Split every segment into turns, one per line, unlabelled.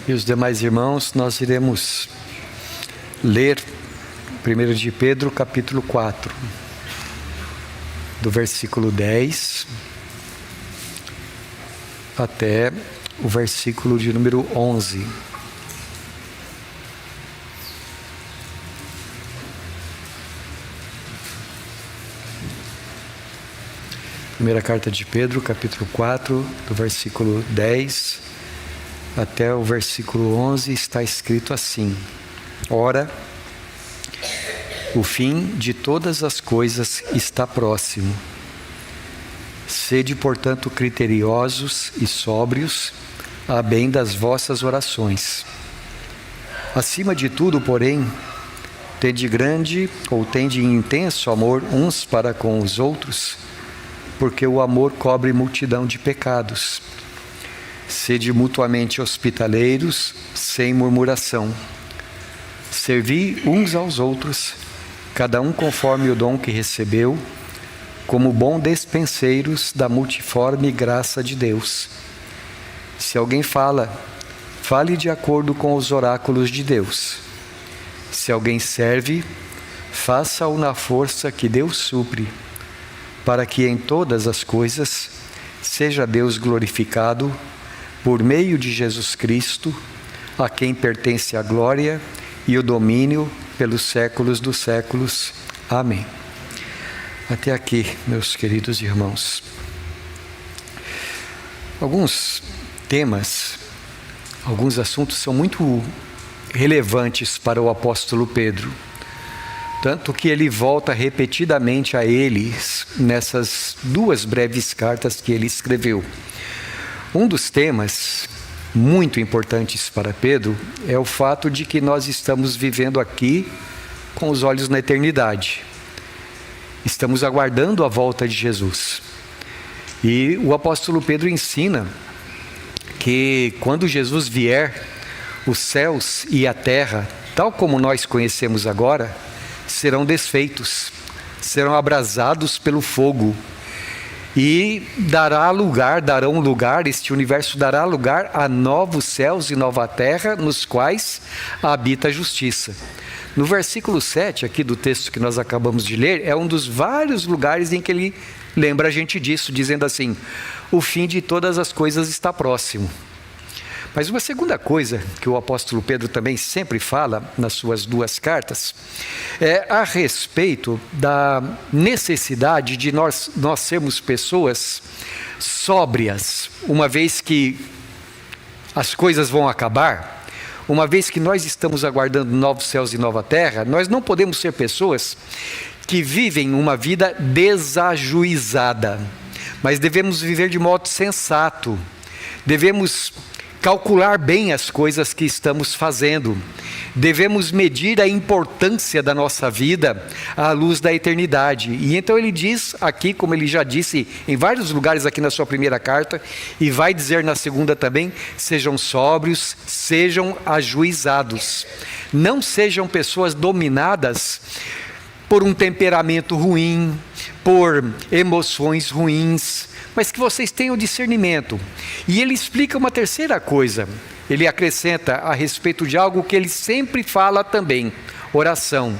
e os demais irmãos, nós iremos ler 1 de Pedro, capítulo 4, do versículo 10 até o versículo de número 11. Primeira carta de Pedro, capítulo 4, do versículo 10 até o versículo 11, está escrito assim: Ora, o fim de todas as coisas está próximo. Sede, portanto, criteriosos e sóbrios, a bem das vossas orações. Acima de tudo, porém, tende grande ou tende intenso amor uns para com os outros, porque o amor cobre multidão de pecados. Sede mutuamente hospitaleiros, sem murmuração. Servi uns aos outros, cada um conforme o dom que recebeu, como bom despenseiros da multiforme graça de Deus. Se alguém fala, fale de acordo com os oráculos de Deus. Se alguém serve, faça-o na força que Deus supre, para que em todas as coisas seja Deus glorificado por meio de Jesus Cristo, a quem pertence a glória e o domínio pelos séculos dos séculos. Amém. Até aqui, meus queridos irmãos. Alguns temas, alguns assuntos são muito relevantes para o apóstolo Pedro, tanto que ele volta repetidamente a eles nessas duas breves cartas que ele escreveu. Um dos temas muito importantes para Pedro é o fato de que nós estamos vivendo aqui com os olhos na eternidade. Estamos aguardando a volta de Jesus. E o apóstolo Pedro ensina que quando Jesus vier, os céus e a terra, tal como nós conhecemos agora, serão desfeitos, serão abrasados pelo fogo. E este universo dará lugar a novos céus e nova terra, nos quais habita a justiça. No versículo 7 aqui do texto que nós acabamos de ler, é um dos vários lugares em que ele lembra a gente disso, dizendo assim: o fim de todas as coisas está próximo. Mas uma segunda coisa que o apóstolo Pedro também sempre fala nas suas duas cartas é a respeito da necessidade de nós sermos pessoas sóbrias, uma vez que as coisas vão acabar, uma vez que nós estamos aguardando novos céus e nova terra. Nós não podemos ser pessoas que vivem uma vida desajuizada, mas devemos viver de modo sensato, devemos calcular bem as coisas que estamos fazendo. Devemos medir a importância da nossa vida à luz da eternidade. E então ele diz aqui, como ele já disse em vários lugares aqui na sua primeira carta, e vai dizer na segunda também: sejam sóbrios, sejam ajuizados. Não sejam pessoas dominadas por um temperamento ruim, por emoções ruins, mas que vocês tenham discernimento. E ele explica uma terceira coisa. Ele acrescenta a respeito de algo que ele sempre fala também: oração.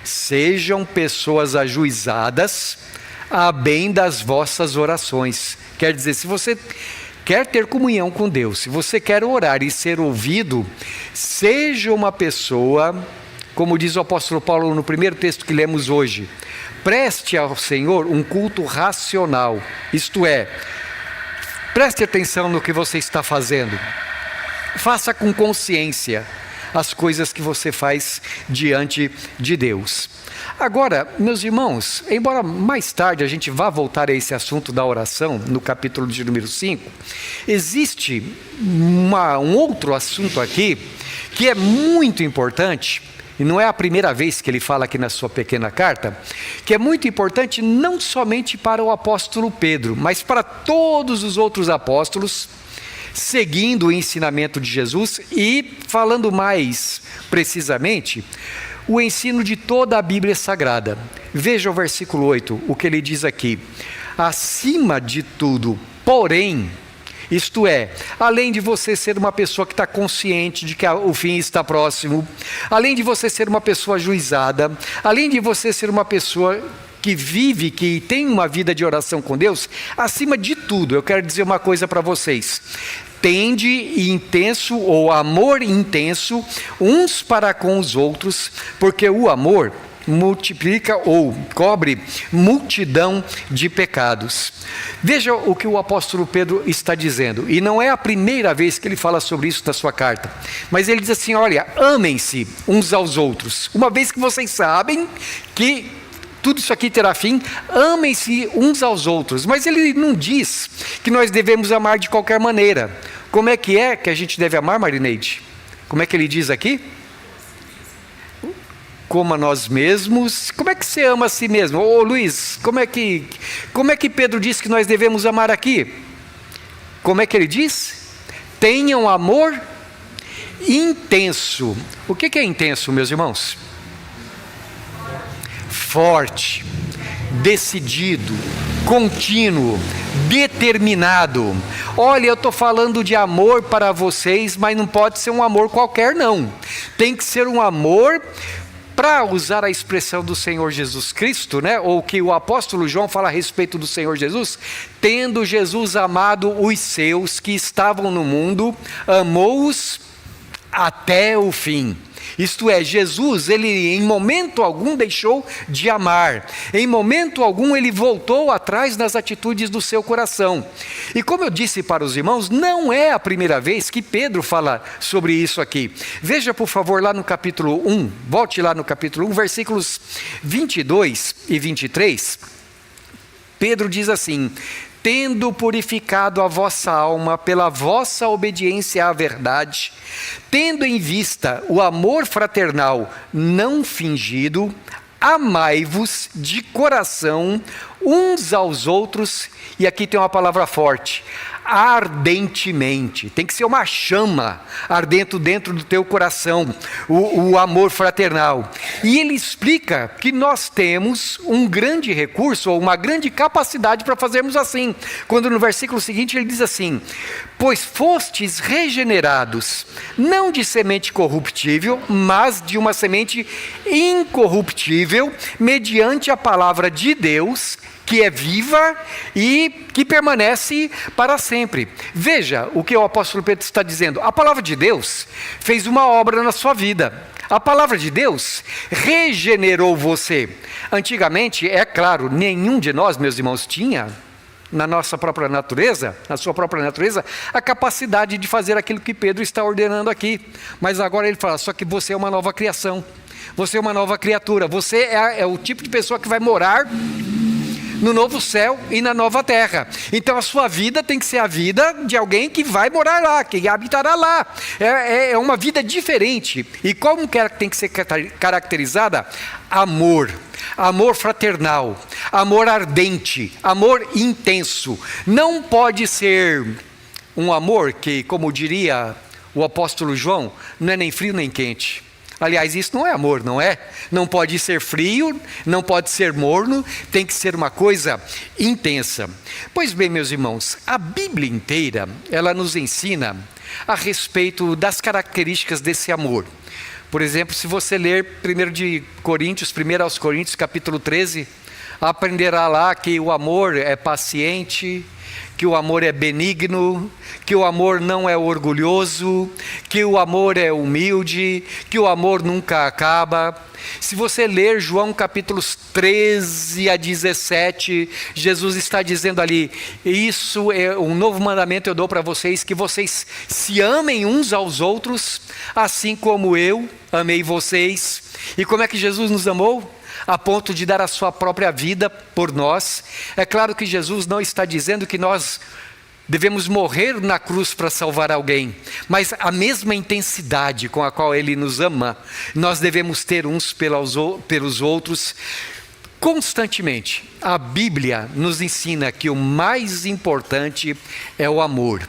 Sejam pessoas ajuizadas a bem das vossas orações. Quer dizer, se você quer ter comunhão com Deus, se você quer orar e ser ouvido, seja uma pessoa, como diz o apóstolo Paulo no primeiro texto que lemos hoje: preste ao Senhor um culto racional, isto é, preste atenção no que você está fazendo, faça com consciência as coisas que você faz diante de Deus. Agora, meus irmãos, embora mais tarde a gente vá voltar a esse assunto da oração, no capítulo de número 5, existe um outro assunto aqui que é muito importante, e não é a primeira vez que ele fala aqui na sua pequena carta, que é muito importante não somente para o apóstolo Pedro, mas para todos os outros apóstolos, seguindo o ensinamento de Jesus e, falando mais precisamente, o ensino de toda a Bíblia Sagrada. Veja o versículo 8, o que ele diz aqui: acima de tudo, porém, Isto é, além de você ser uma pessoa que está consciente de que o fim está próximo, além de você ser uma pessoa ajuizada, além de você ser uma pessoa que vive, que tem uma vida de oração com Deus, acima de tudo, eu quero dizer uma coisa para vocês: tende intenso ou amor intenso uns para com os outros, porque o amor multiplica ou cobre multidão de pecados. Veja o que o apóstolo Pedro está dizendo, e não é a primeira vez que ele fala sobre isso na sua carta, mas ele diz assim: olha, amem-se uns aos outros, uma vez que vocês sabem que tudo isso aqui terá fim, amem-se uns aos outros. Mas ele não diz que nós devemos amar de qualquer maneira. Como é que a gente deve amar, Marineide? Como é que ele diz aqui? Como a nós mesmos. Como é que você ama a si mesmo? Ô Luiz, como é que Pedro diz que nós devemos amar aqui? Como é que ele diz? Tenham amor intenso. O que é intenso, meus irmãos? Forte, decidido, contínuo, determinado. Olha, eu estou falando de amor para vocês, mas não pode ser um amor qualquer, não. Tem que ser um amor, para usar a expressão do Senhor Jesus Cristo, né? Ou que o apóstolo João fala a respeito do Senhor Jesus: tendo Jesus amado os seus que estavam no mundo, amou-os até o fim. Isto é, Jesus, ele em momento algum deixou de amar, em momento algum ele voltou atrás nas atitudes do seu coração. E como eu disse para os irmãos, não é a primeira vez que Pedro fala sobre isso aqui. Veja por favor lá no capítulo 1, volte lá no capítulo 1, versículos 22 e 23, Pedro diz assim: tendo purificado a vossa alma pela vossa obediência à verdade, tendo em vista o amor fraternal não fingido, amai-vos de coração uns aos outros, e aqui tem uma palavra forte, ardentemente. Tem que ser uma chama ardendo dentro do teu coração, o amor fraternal. E ele explica que nós temos um grande recurso, ou uma grande capacidade para fazermos assim, quando no versículo seguinte ele diz assim: pois fostes regenerados, não de semente corruptível, mas de uma semente incorruptível, mediante a palavra de Deus, que é viva e que permanece para sempre. Veja o que o apóstolo Pedro está dizendo: a palavra de Deus fez uma obra na sua vida. A palavra de Deus regenerou você. Antigamente, é claro, nenhum de nós, meus irmãos, tinha na nossa própria natureza, na sua própria natureza, a capacidade de fazer aquilo que Pedro está ordenando aqui. Mas agora ele fala: só que você é uma nova criação, você é uma nova criatura, você é o tipo de pessoa que vai morar no novo céu e na nova terra. Então a sua vida tem que ser a vida de alguém que vai morar lá, que habitará lá. É uma vida diferente. E como que ela tem que ser caracterizada? Amor. Amor fraternal, amor ardente, amor intenso. Não pode ser um amor que, como diria o apóstolo João, não é nem frio nem quente. Aliás, isso não é amor, não é? Não pode ser frio, não pode ser morno, tem que ser uma coisa intensa. Pois bem, meus irmãos, a Bíblia inteira, ela nos ensina a respeito das características desse amor. Por exemplo, se você ler 1 aos Coríntios, capítulo 13, aprenderá lá que o amor é paciente, que o amor é benigno, que o amor não é orgulhoso, que o amor é humilde, que o amor nunca acaba. Se você ler João capítulos 13 a 17, Jesus está dizendo ali: isso é um novo mandamento eu dou para vocês, que vocês se amem uns aos outros, assim como eu amei vocês. E como é que Jesus nos amou? A ponto de dar a sua própria vida por nós. É claro que Jesus não está dizendo que nós devemos morrer na cruz para salvar alguém, mas a mesma intensidade com a qual Ele nos ama, nós devemos ter uns pelos outros constantemente. A Bíblia nos ensina que o mais importante é o amor.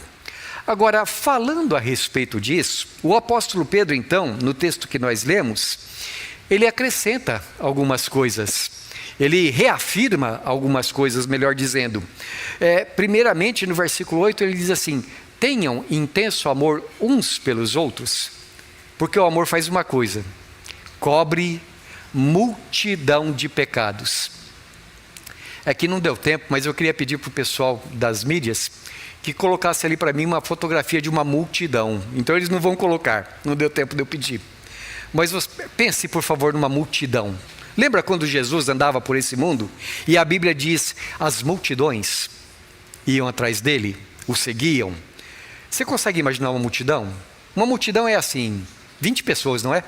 Agora, falando a respeito disso, o apóstolo Pedro, então, no texto que nós lemos, ele acrescenta algumas coisas. Ele reafirma algumas coisas, melhor dizendo. Primeiramente, no versículo 8, ele diz assim: tenham intenso amor uns pelos outros, porque o amor faz uma coisa: cobre multidão de pecados. Aqui não deu tempo, mas eu queria pedir para o pessoal das mídias que colocasse ali para mim uma fotografia de uma multidão. Então eles não vão colocar, não deu tempo de eu pedir. Mas pense, por favor, numa multidão. Lembra quando Jesus andava por esse mundo? E a Bíblia diz, as multidões iam atrás dele, o seguiam. Você consegue imaginar uma multidão? Uma multidão é assim, 20 pessoas, não é?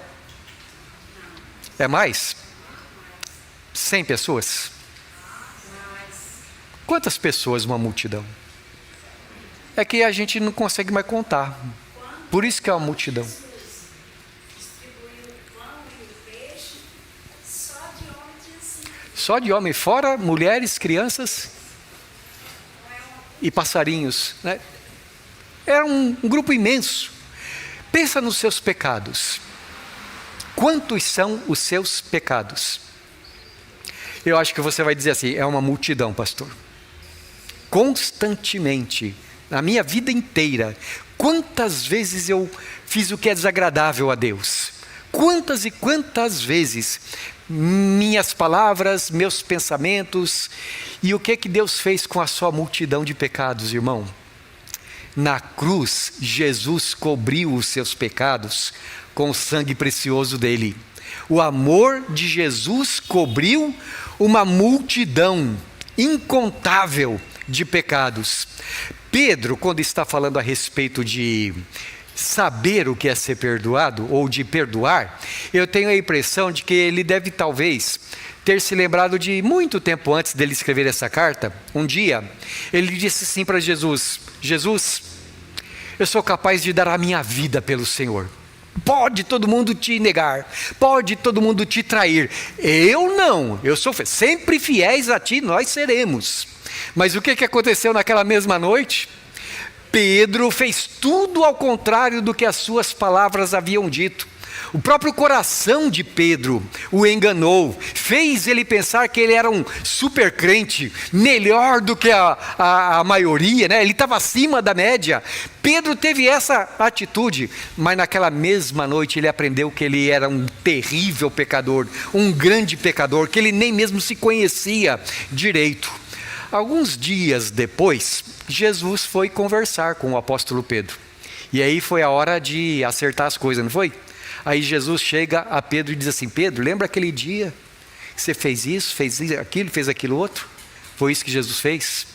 É mais? 100 pessoas? Quantas pessoas uma multidão? É que a gente não consegue mais contar. Por isso que é uma multidão. Só de homem, fora mulheres, crianças e passarinhos, né? Era um grupo imenso. Pensa nos seus pecados. Quantos são os seus pecados? Eu acho que você vai dizer assim: é uma multidão, pastor. Constantemente, na minha vida inteira, quantas vezes eu fiz o que é desagradável a Deus? Quantas e quantas vezes minhas palavras, meus pensamentos, e o que Deus fez com a sua multidão de pecados, irmão? Na cruz, Jesus cobriu os seus pecados com o sangue precioso dele. O amor de Jesus cobriu uma multidão incontável de pecados. Pedro, quando está falando a respeito de saber o que é ser perdoado, ou de perdoar, eu tenho a impressão de que ele deve talvez ter se lembrado de muito tempo antes dele escrever essa carta. Um dia, ele disse assim para Jesus: Jesus, eu sou capaz de dar a minha vida pelo Senhor. Pode todo mundo te negar, pode todo mundo te trair, eu não, eu sou sempre fiéis a ti, nós seremos. Mas o que aconteceu naquela mesma noite? Pedro fez tudo ao contrário do que as suas palavras haviam dito. O próprio coração de Pedro o enganou, fez ele pensar que ele era um super crente, melhor do que a maioria, né? Ele estava acima da média. Pedro teve essa atitude, mas naquela mesma noite ele aprendeu que ele era um terrível pecador, um grande pecador, que ele nem mesmo se conhecia direito. Alguns dias depois, Jesus foi conversar com o apóstolo Pedro. E aí foi a hora de acertar as coisas, não foi? Aí Jesus chega a Pedro e diz assim: Pedro, lembra aquele dia que você fez isso, fez aquilo outro? Foi isso que Jesus fez?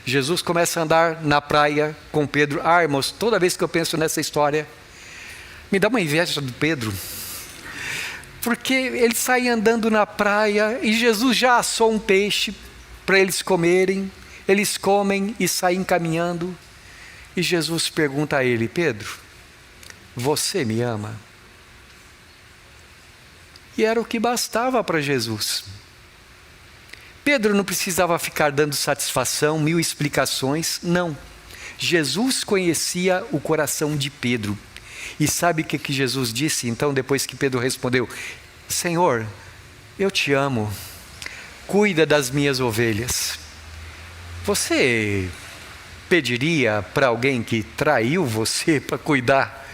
Jesus começa a andar na praia com Pedro. Irmãos, toda vez que eu penso nessa história, me dá uma inveja do Pedro. Porque ele sai andando na praia e Jesus já assou um peixe para eles comerem. Eles comem e saem caminhando. E Jesus pergunta a ele: Pedro, você me ama? E era o que bastava para Jesus. Pedro não precisava ficar dando satisfação, 1000 explicações, não. Jesus conhecia o coração de Pedro. E sabe o que Jesus disse? Então, depois que Pedro respondeu: Senhor, eu te amo, cuida das minhas ovelhas. Você pediria para alguém que traiu você para cuidar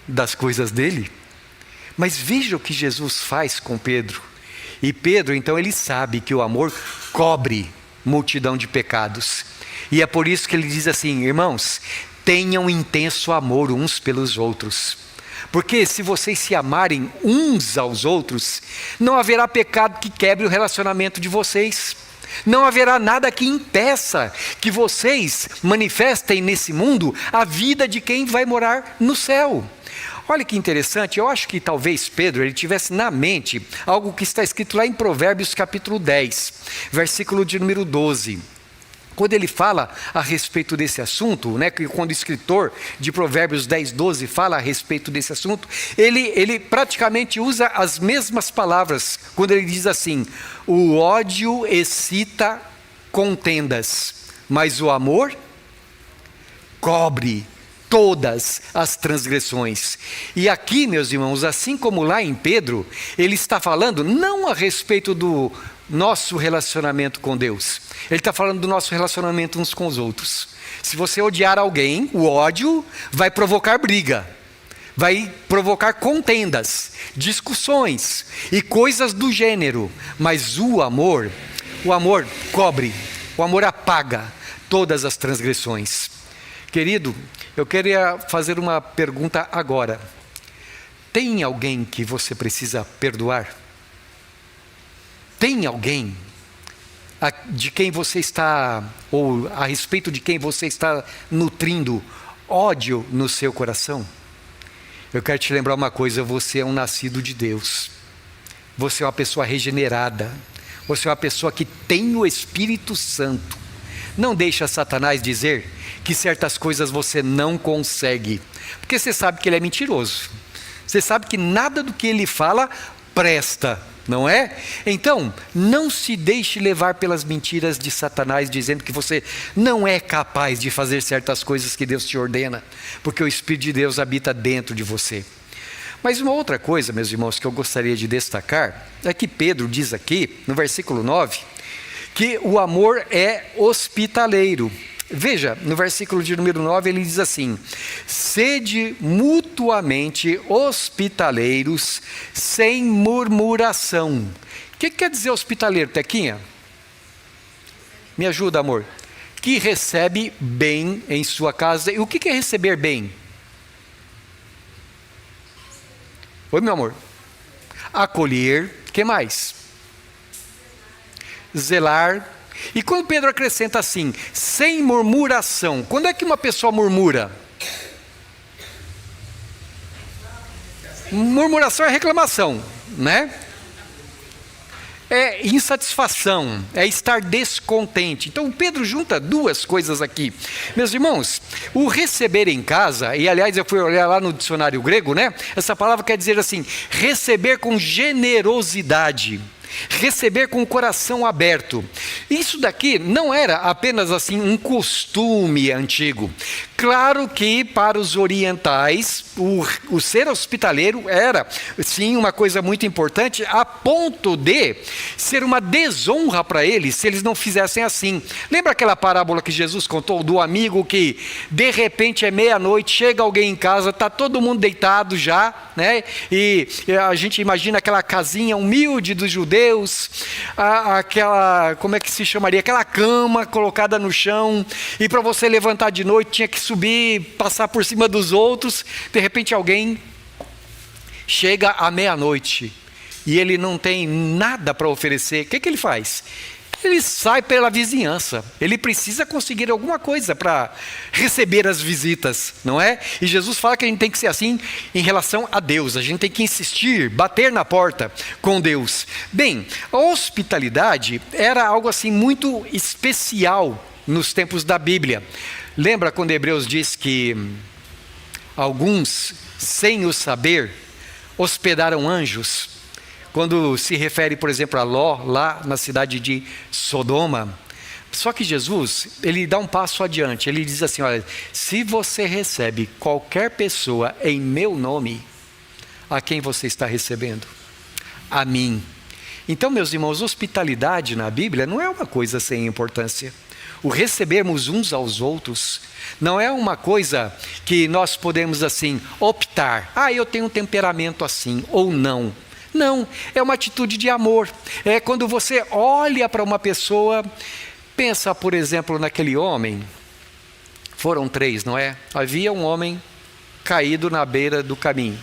das coisas dele? Mas veja o que Jesus faz com Pedro. E Pedro, então, ele sabe que o amor cobre multidão de pecados. E é por isso que ele diz assim: irmãos, tenham intenso amor uns pelos outros. Porque se vocês se amarem uns aos outros, não haverá pecado que quebre o relacionamento de vocês. Não haverá nada que impeça que vocês manifestem nesse mundo a vida de quem vai morar no céu. Olha que interessante, eu acho que talvez Pedro ele tivesse na mente algo que está escrito lá em Provérbios capítulo 10, versículo de número 12. Quando ele fala a respeito desse assunto, né, quando o escritor de Provérbios 10, 12 fala a respeito desse assunto, ele praticamente usa as mesmas palavras, quando ele diz assim: o ódio excita contendas, mas o amor cobre todas as transgressões. E aqui, meus irmãos, assim como lá em Pedro, ele está falando não a respeito do nosso relacionamento com Deus. Ele está falando do nosso relacionamento uns com os outros. Se você odiar alguém, o ódio vai provocar briga, vai provocar contendas, discussões e coisas do gênero. Mas o amor cobre, o amor apaga todas as transgressões. Querido, eu queria fazer uma pergunta agora. Tem alguém que você precisa perdoar? Tem alguém de quem você está, ou a respeito de quem você está nutrindo ódio no seu coração? Eu quero te lembrar uma coisa: você é um nascido de Deus. Você é uma pessoa regenerada. Você é uma pessoa que tem o Espírito Santo. Não deixa Satanás dizer que certas coisas você não consegue, porque você sabe que ele é mentiroso. Você sabe que nada do que ele fala presta, não é? Então, não se deixe levar pelas mentiras de Satanás, dizendo que você não é capaz de fazer certas coisas que Deus te ordena, porque o Espírito de Deus habita dentro de você. Mas uma outra coisa, meus irmãos, que eu gostaria de destacar, é que Pedro diz aqui, no versículo 9, que o amor é hospitaleiro. Veja, no versículo de número 9, ele diz assim: sede mutuamente hospitaleiros, sem murmuração. O que quer dizer hospitaleiro, Tequinha? Me ajuda, amor. Que recebe bem em sua casa. E o que é receber bem? Oi, meu amor. Acolher. O que mais? Zelar. E quando Pedro acrescenta assim, sem murmuração, quando é que uma pessoa murmura? Murmuração é reclamação, né? É insatisfação, é estar descontente. Então Pedro junta duas coisas aqui. Meus irmãos, o receber em casa, e aliás eu fui olhar lá no dicionário grego, né? Essa palavra quer dizer assim, receber com generosidade. Receber com o coração aberto. Isso daqui não era apenas assim um costume antigo. Claro que para os orientais o ser hospitaleiro era sim uma coisa muito importante, a ponto de ser uma desonra para eles se eles não fizessem assim. Lembra aquela parábola que Jesus contou do amigo que de repente é meia-noite, chega alguém em casa, está todo mundo deitado já, né? E a gente imagina aquela casinha humilde dos judeus, aquela, como é que se chamaria? Aquela cama colocada no chão, e para você levantar de noite tinha que subir, passar por cima dos outros. De repente alguém chega à meia-noite e ele não tem nada para oferecer. O que ele faz? Ele sai pela vizinhança. Ele precisa conseguir alguma coisa para receber as visitas, não é? E Jesus fala que a gente tem que ser assim em relação a Deus. A gente tem que insistir, bater na porta com Deus. Bem, a hospitalidade era algo assim muito especial nos tempos da Bíblia. Lembra quando Hebreus diz que alguns, sem o saber, hospedaram anjos? Quando se refere, por exemplo, a Ló, lá na cidade de Sodoma. Só que Jesus, ele dá um passo adiante. Ele diz assim, olha, se você recebe qualquer pessoa em meu nome, a quem você está recebendo? A mim. Então, meus irmãos, hospitalidade na Bíblia não é uma coisa sem importância. O recebermos uns aos outros não é uma coisa que nós podemos assim optar. Eu tenho um temperamento assim ou não. Não, é uma atitude de amor. É quando você olha para uma pessoa, pensa, por exemplo, naquele homem. Foram 3, não é? Havia um homem caído na beira do caminho.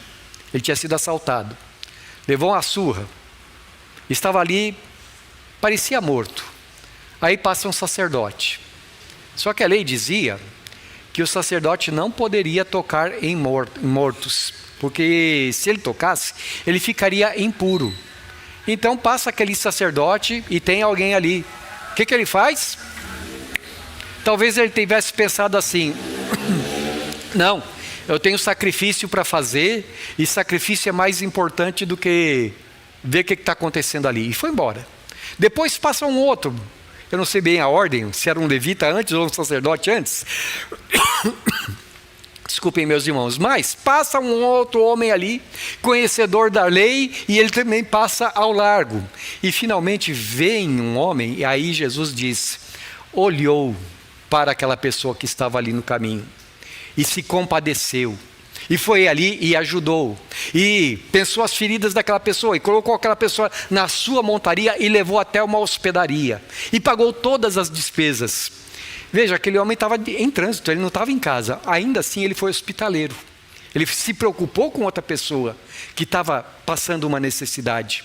Ele tinha sido assaltado. Levou uma surra. Estava ali, parecia morto. Aí passa um sacerdote. Só que a lei dizia que o sacerdote não poderia tocar em mortos, porque se ele tocasse, ele ficaria impuro. Então passa aquele sacerdote e tem alguém ali. O que ele faz? Talvez ele tivesse pensado assim, não, eu tenho sacrifício para fazer, e sacrifício é mais importante do que ver o que está acontecendo ali. E foi embora. Depois passa um outro. Eu não sei bem a ordem, se era um levita antes ou um sacerdote antes. Desculpem, meus irmãos, mas passa um outro homem ali, conhecedor da lei, e ele também passa ao largo. E finalmente vem um homem, e aí Jesus diz, olhou para aquela pessoa que estava ali no caminho, e se compadeceu, e foi ali e ajudou, e pensou as feridas daquela pessoa, e colocou aquela pessoa na sua montaria, e levou até uma hospedaria, e pagou todas as despesas. Veja, aquele homem estava em trânsito, ele não estava em casa. Ainda assim, ele foi hospitaleiro. Ele se preocupou com outra pessoa que estava passando uma necessidade.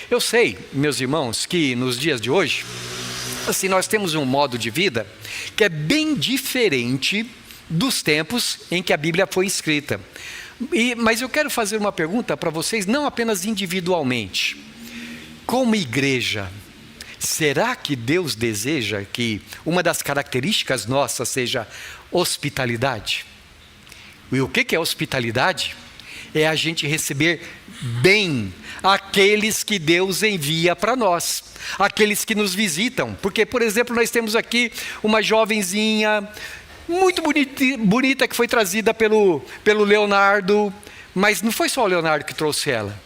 Eu sei, meus irmãos, que nos dias de hoje, assim, nós temos um modo de vida que é bem diferente dos tempos em que a Bíblia foi escrita. Mas eu quero fazer uma pergunta para vocês, não apenas individualmente. Como igreja, será que Deus deseja que uma das características nossas seja hospitalidade? E o que é hospitalidade? É a gente receber bem aqueles que Deus envia para nós, aqueles que nos visitam. Porque, por exemplo, nós temos aqui uma jovenzinha muito bonita que foi trazida pelo Leonardo, mas não foi só o Leonardo que trouxe ela.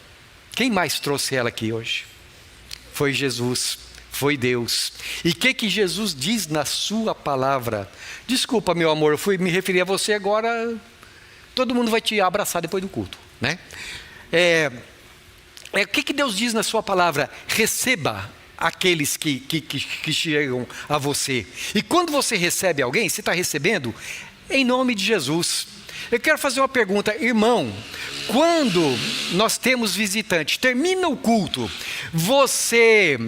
Quem mais trouxe ela aqui hoje? Foi Jesus. Foi Deus. E o que Jesus diz na sua palavra? Desculpa, meu amor, eu fui me referir a você agora. Todo mundo vai te abraçar depois do culto, né? O que Deus diz na sua palavra? Receba aqueles que chegam a você. E quando você recebe alguém, você está recebendo em nome de Jesus. Eu quero fazer uma pergunta, irmão. Quando nós temos visitante, termina o culto, você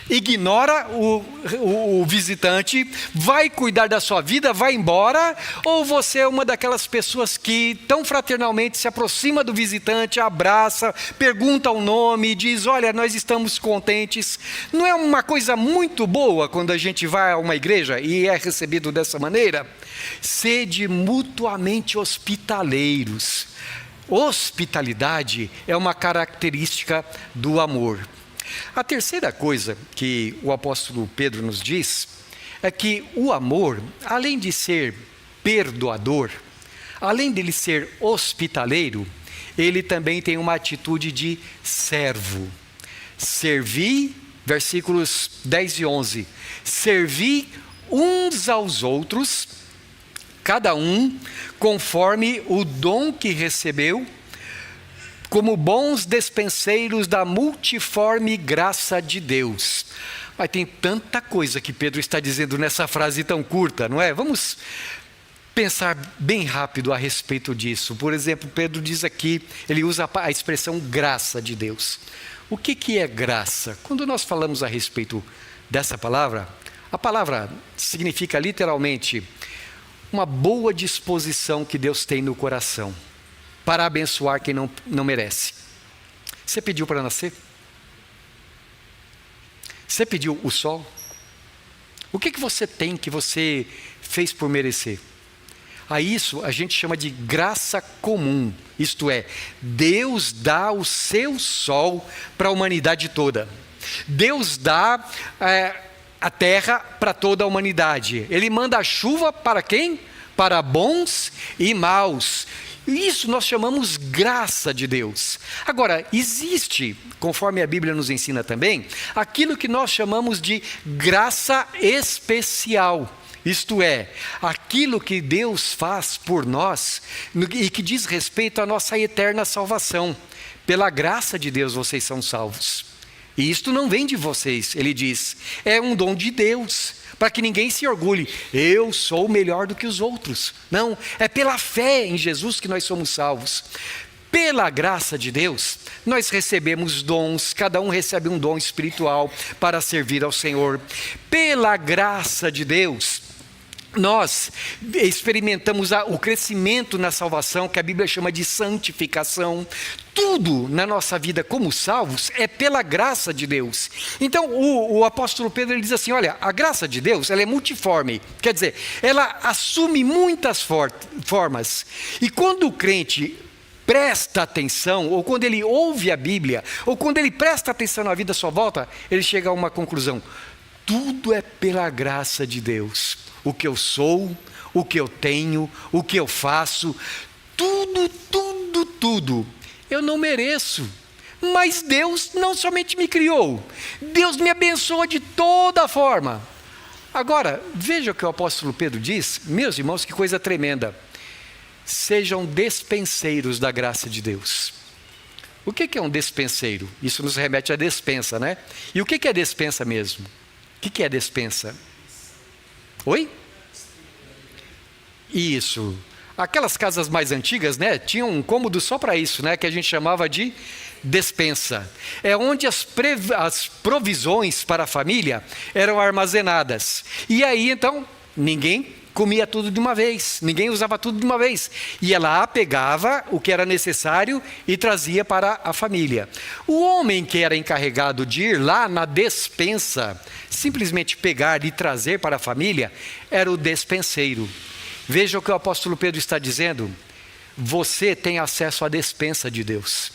ignora o visitante, vai cuidar da sua vida, vai embora, ou você é uma daquelas pessoas que tão fraternalmente se aproxima do visitante, abraça, pergunta o nome, diz, olha, nós estamos contentes. Não é uma coisa muito boa quando a gente vai a uma igreja e é recebido dessa maneira? Sede mutuamente hospitaleiros. Hospitalidade é uma característica do amor. A terceira coisa que o apóstolo Pedro nos diz é que o amor, além de ser perdoador, além dele ser hospitaleiro, ele também tem uma atitude de servo. Servi, versículos 10 e 11, servi uns aos outros, cada um conforme o dom que recebeu, como bons despenseiros da multiforme graça de Deus. Mas tem tanta coisa que Pedro está dizendo nessa frase tão curta, não é? Vamos pensar bem rápido a respeito disso. Por exemplo, Pedro diz aqui, ele usa a expressão graça de Deus. O que é graça? Quando nós falamos a respeito dessa palavra, a palavra significa literalmente uma boa disposição que Deus tem no coração para abençoar quem não merece. Você pediu para nascer? Você pediu o sol? O que você tem que você fez por merecer? A isso a gente chama de graça comum. Isto é, Deus dá o seu sol para a humanidade toda. Deus dá a terra para toda a humanidade. Ele manda a chuva para quem? Para bons e maus. Isso nós chamamos graça de Deus. Agora, existe, conforme a Bíblia nos ensina também, aquilo que nós chamamos de graça especial. Isto é, aquilo que Deus faz por nós e que diz respeito à nossa eterna salvação. Pela graça de Deus vocês são salvos. E isto não vem de vocês, ele diz, é um dom de Deus, para que ninguém se orgulhe, eu sou melhor do que os outros. Não, é pela fé em Jesus que nós somos salvos. Pela graça de Deus, nós recebemos dons, cada um recebe um dom espiritual para servir ao Senhor. Pela graça de Deus, nós experimentamos o crescimento na salvação, que a Bíblia chama de santificação. Tudo na nossa vida como salvos é pela graça de Deus. Então o apóstolo Pedro ele diz assim, olha, a graça de Deus ela é multiforme, quer dizer, ela assume muitas formas. E quando o crente presta atenção, ou quando ele ouve a Bíblia, ou quando ele presta atenção na vida à sua volta, ele chega a uma conclusão: tudo é pela graça de Deus. O que eu sou, o que eu tenho, o que eu faço, tudo. Eu não mereço. Mas Deus não somente me criou, Deus me abençoa de toda forma. Agora, veja o que o apóstolo Pedro diz, meus irmãos, que coisa tremenda. Sejam despenseiros da graça de Deus. O que é um despenseiro? Isso nos remete à despensa, né? E o que é despensa mesmo? O que é despensa? Oi? Isso. Aquelas casas mais antigas, né, tinham um cômodo só para isso, né, que a gente chamava de despensa. É onde as provisões para a família eram armazenadas. E aí, então, ninguém comia tudo de uma vez, ninguém usava tudo de uma vez. Ia lá, pegava o que era necessário e trazia para a família. O homem que era encarregado de ir lá na despensa, simplesmente pegar e trazer para a família, era o despenseiro. Veja o que o apóstolo Pedro está dizendo. Você tem acesso à despensa de Deus.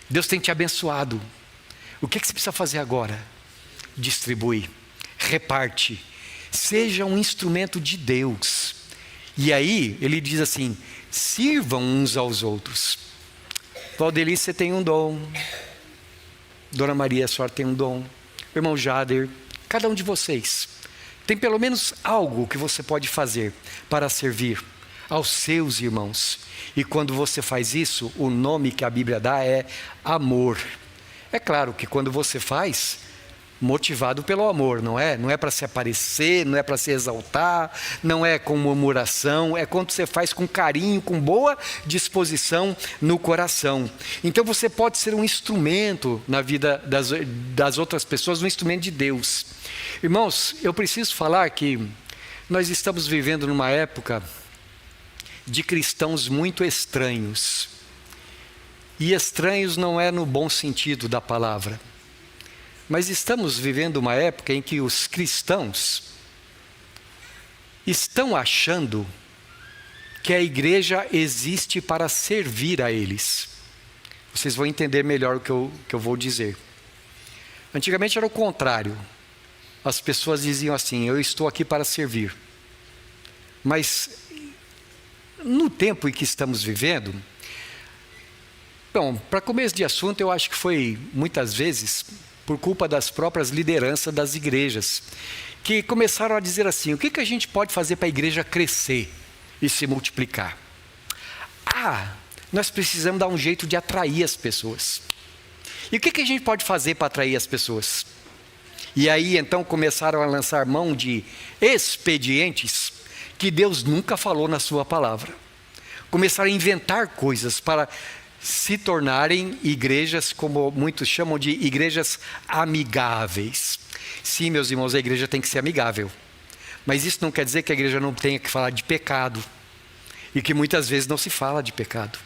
Deus tem te abençoado. O que você precisa fazer agora? Distribui, reparte. Seja um instrumento de Deus. E aí, ele diz assim, sirvam uns aos outros. Valdeli, você tem um dom. Dona Maria, a senhora tem um dom. Irmão Jader, cada um de vocês tem pelo menos algo que você pode fazer para servir aos seus irmãos. E quando você faz isso, o nome que a Bíblia dá é amor. É claro que quando você faz, motivado pelo amor, não é? Não é para se aparecer, não é para se exaltar, não é com murmuração, é quando você faz com carinho, com boa disposição no coração. Então você pode ser um instrumento na vida das outras pessoas, um instrumento de Deus. Irmãos, eu preciso falar que nós estamos vivendo numa época de cristãos muito estranhos. E estranhos não é no bom sentido da palavra. Mas estamos vivendo uma época em que os cristãos estão achando que a igreja existe para servir a eles. Vocês vão entender melhor o que eu vou dizer. Antigamente era o contrário. As pessoas diziam assim, eu estou aqui para servir. Mas no tempo em que estamos vivendo, bom, para começo de assunto, eu acho que foi muitas vezes por culpa das próprias lideranças das igrejas, que começaram a dizer assim, o que a gente pode fazer para a igreja crescer e se multiplicar? Nós precisamos dar um jeito de atrair as pessoas. E o que a gente pode fazer para atrair as pessoas? E aí então começaram a lançar mão de expedientes que Deus nunca falou na sua palavra. Começaram a inventar coisas para se tornarem igrejas, como muitos chamam de igrejas amigáveis. Sim, meus irmãos, a igreja tem que ser amigável. Mas isso não quer dizer que a igreja não tenha que falar de pecado. E que muitas vezes não se fala de pecado.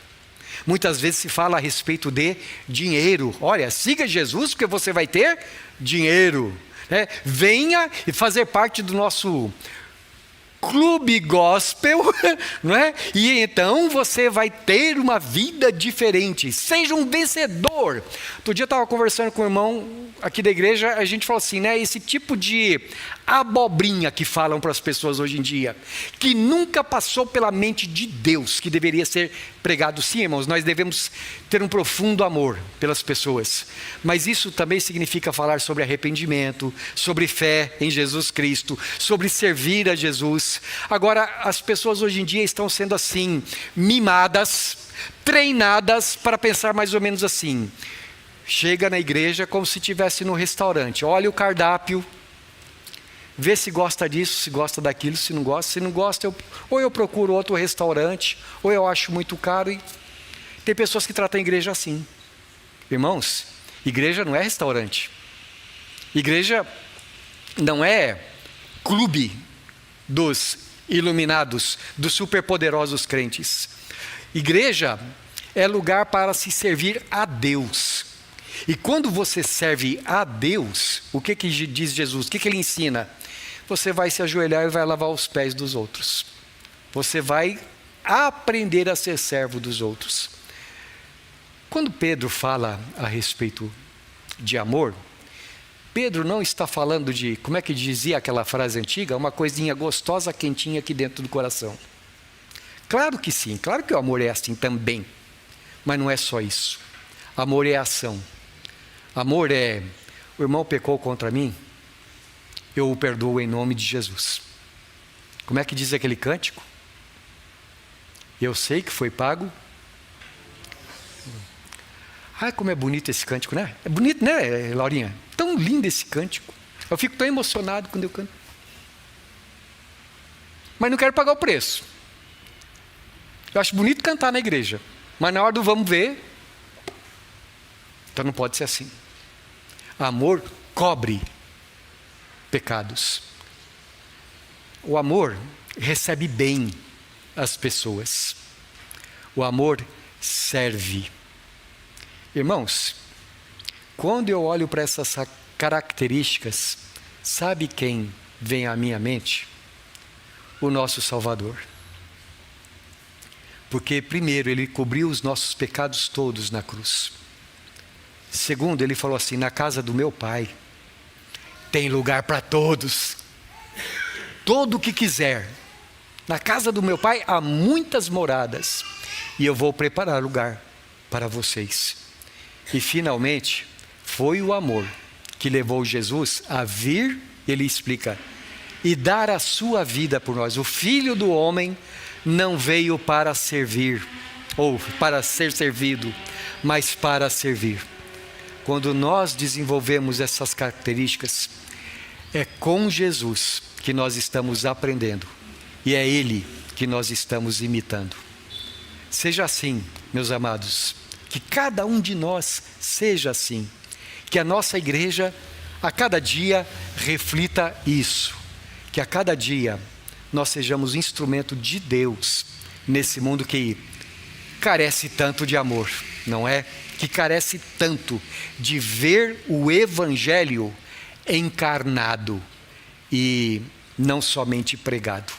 Muitas vezes se fala a respeito de dinheiro. Olha, siga Jesus porque você vai ter dinheiro. Né? Venha e fazer parte do nosso clube gospel, não é? E então você vai ter uma vida diferente. Seja um vencedor. Outro dia eu estava conversando com um irmão aqui da igreja, a gente falou assim, né? Esse tipo de abobrinha que falam para as pessoas hoje em dia, que nunca passou pela mente de Deus, que deveria ser pregado. Sim, irmãos, nós devemos ter um profundo amor pelas pessoas, mas isso também significa falar sobre arrependimento, sobre fé em Jesus Cristo, sobre servir a Jesus. Agora, as pessoas hoje em dia estão sendo assim, mimadas, treinadas para pensar mais ou menos assim. Chega na igreja como se estivesse no restaurante, olha o cardápio, vê se gosta disso, se gosta daquilo, se não gosta, ou eu procuro outro restaurante, ou eu acho muito caro. E tem pessoas que tratam a igreja assim. Irmãos, igreja não é restaurante. Igreja não é clube dos iluminados, dos superpoderosos crentes. Igreja é lugar para se servir a Deus. E quando você serve a Deus, o que diz Jesus? O que ele ensina? Você vai se ajoelhar e vai lavar os pés dos outros. Você vai aprender a ser servo dos outros. Quando Pedro fala a respeito de amor, Pedro não está falando de, como é que dizia aquela frase antiga? Uma coisinha gostosa, quentinha aqui dentro do coração. Claro que sim, claro que o amor é assim também. Mas não é só isso. Amor é ação. Amor é, o irmão pecou contra mim, eu o perdoo em nome de Jesus. Como é que diz aquele cântico? Eu sei que foi pago. Ai, como é bonito esse cântico, né? É bonito, né, Laurinha? Tão lindo esse cântico. Eu fico tão emocionado quando eu canto. Mas não quero pagar o preço. Eu acho bonito cantar na igreja, mas na hora do vamos ver, então não pode ser assim. Amor cobre pecados. O amor recebe bem as pessoas. O amor serve. Irmãos, quando eu olho para essas características, sabe quem vem à minha mente? O nosso Salvador. Porque, primeiro, Ele cobriu os nossos pecados todos na cruz. Segundo, Ele falou assim, na casa do meu Pai, tem lugar para todos. Todo o que quiser. Na casa do meu Pai há muitas moradas. E eu vou preparar lugar para vocês. E finalmente, foi o amor que levou Jesus a vir, ele explica, e dar a sua vida por nós. O Filho do Homem não veio para servir, ou para ser servido, mas para servir. Quando nós desenvolvemos essas características, é com Jesus que nós estamos aprendendo, e é Ele que nós estamos imitando. Seja assim, meus amados, que cada um de nós seja assim, que a nossa igreja a cada dia reflita isso, que a cada dia nós sejamos instrumento de Deus nesse mundo que carece tanto de amor, não é? Que carece tanto de ver o Evangelho encarnado e não somente pregado.